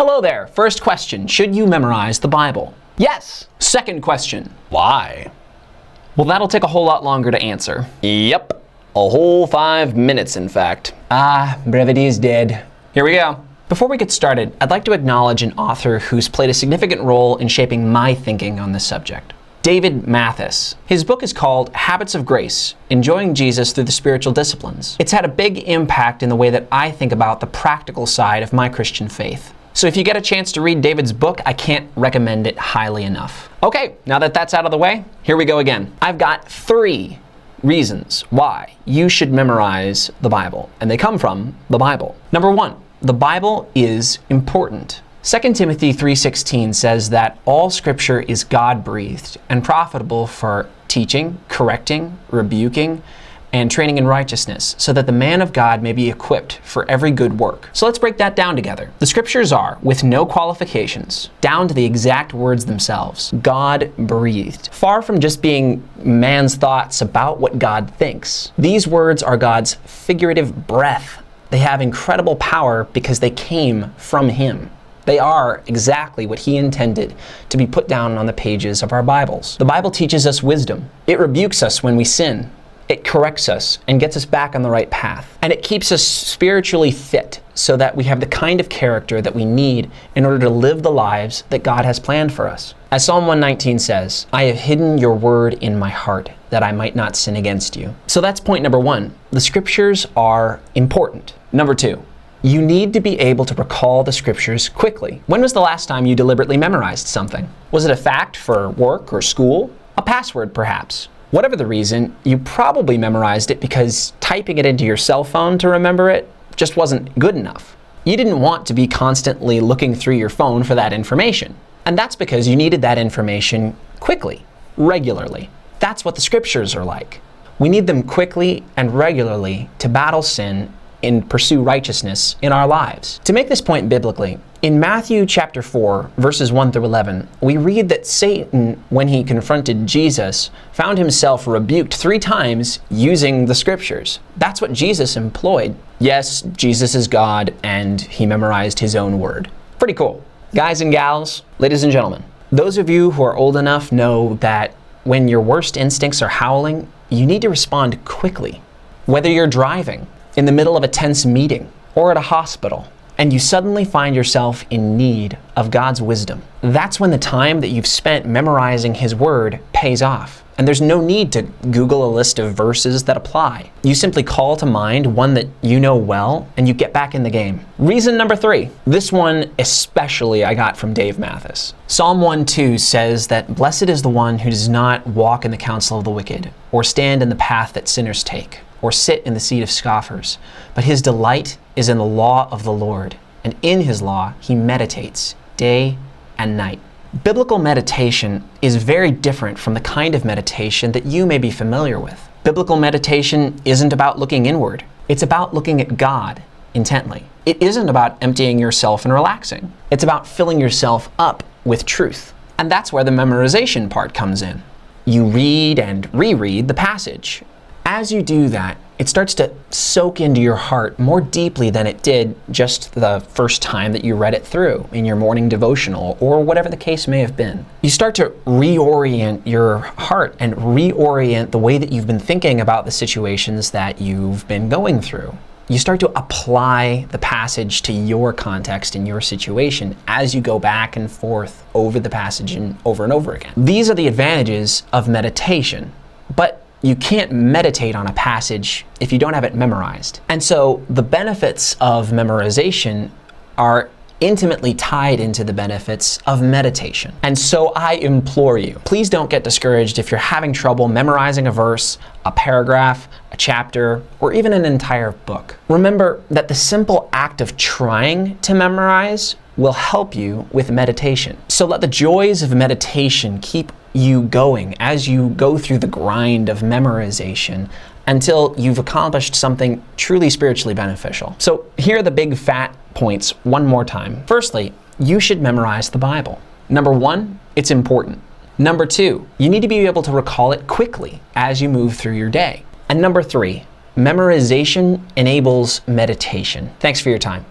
Hello there. First question, should you memorize the Bible? Yes. Second question, why? Well, that'll take a whole lot longer to answer. Yep. A whole 5 minutes, in fact. Brevity is dead. Here we go. Before we get started, I'd like to acknowledge an author who's played a significant role in shaping my thinking on this subject. David Mathis. His book is called Habits of Grace, Enjoying Jesus Through the Spiritual Disciplines. It's had a big impact in the way that I think about the practical side of my Christian faith. So if you get a chance to read David's book, I can't recommend it highly enough. Okay, now that that's out of the way, here we go again. I've got 3 reasons why you should memorize the Bible, and they come from the Bible. Number 1, the Bible is important. 2 Timothy 3:16 says that all Scripture is God-breathed and profitable for teaching, correcting, rebuking, and training in righteousness, so that the man of God may be equipped for every good work. So let's break that down together. The Scriptures are, with no qualifications, down to the exact words themselves, God-breathed. Far from just being man's thoughts about what God thinks, these words are God's figurative breath. They have incredible power because they came from Him. They are exactly what He intended to be put down on the pages of our Bibles. The Bible teaches us wisdom. It rebukes us when we sin. It corrects us and gets us back on the right path. And it keeps us spiritually fit so that we have the kind of character that we need in order to live the lives that God has planned for us. As Psalm 119 says, I have hidden your word in my heart that I might not sin against you. So that's point number 1. The Scriptures are important. Number 2. You need to be able to recall the Scriptures quickly. When was the last time you deliberately memorized something? Was it a fact for work or school? A password, perhaps? Whatever the reason, you probably memorized it because typing it into your cell phone to remember it just wasn't good enough. You didn't want to be constantly looking through your phone for that information. And that's because you needed that information quickly, regularly. That's what the Scriptures are like. We need them quickly and regularly to battle sin and pursue righteousness in our lives. To make this point biblically, in Matthew chapter 4, verses 1 through 11, we read that Satan, when he confronted Jesus, found himself rebuked 3 times using the Scriptures. That's what Jesus employed. Yes, Jesus is God, and He memorized His own word. Pretty cool. Guys and gals, ladies and gentlemen, those of you who are old enough know that when your worst instincts are howling, you need to respond quickly. Whether you're driving, in the middle of a tense meeting, or at a hospital, and you suddenly find yourself in need of God's wisdom. That's when the time that you've spent memorizing His word pays off. And there's no need to Google a list of verses that apply. You simply call to mind one that you know well, and you get back in the game. Reason number 3. This one especially I got from Dave Mathis. Psalm 1:2 says that blessed is the one who does not walk in the counsel of the wicked, or stand in the path that sinners take, or sit in the seat of scoffers. But his delight is in the law of the Lord, and in His law he meditates day and night. Biblical meditation is very different from the kind of meditation that you may be familiar with. Biblical meditation isn't about looking inward. It's about looking at God intently. It isn't about emptying yourself and relaxing. It's about filling yourself up with truth. And that's where the memorization part comes in. You read and reread the passage. As you do that, it starts to soak into your heart more deeply than it did just the first time that you read it through in your morning devotional or whatever the case may have been. You start to reorient your heart and reorient the way that you've been thinking about the situations that you've been going through. You start to apply the passage to your context and your situation as you go back and forth over the passage and over again. These are the advantages of meditation, but you can't meditate on a passage if you don't have it memorized. And so the benefits of memorization are intimately tied into the benefits of meditation. And so I implore you, please don't get discouraged if you're having trouble memorizing a verse, a paragraph, a chapter, or even an entire book. Remember that the simple act of trying to memorize will help you with meditation. So let the joys of meditation keep you going as you go through the grind of memorization until you've accomplished something truly spiritually beneficial. So here are the big fat points one more time. Firstly, you should memorize the Bible. Number 1, it's important. Number 2, you need to be able to recall it quickly as you move through your day. And number 3, memorization enables meditation. Thanks for your time.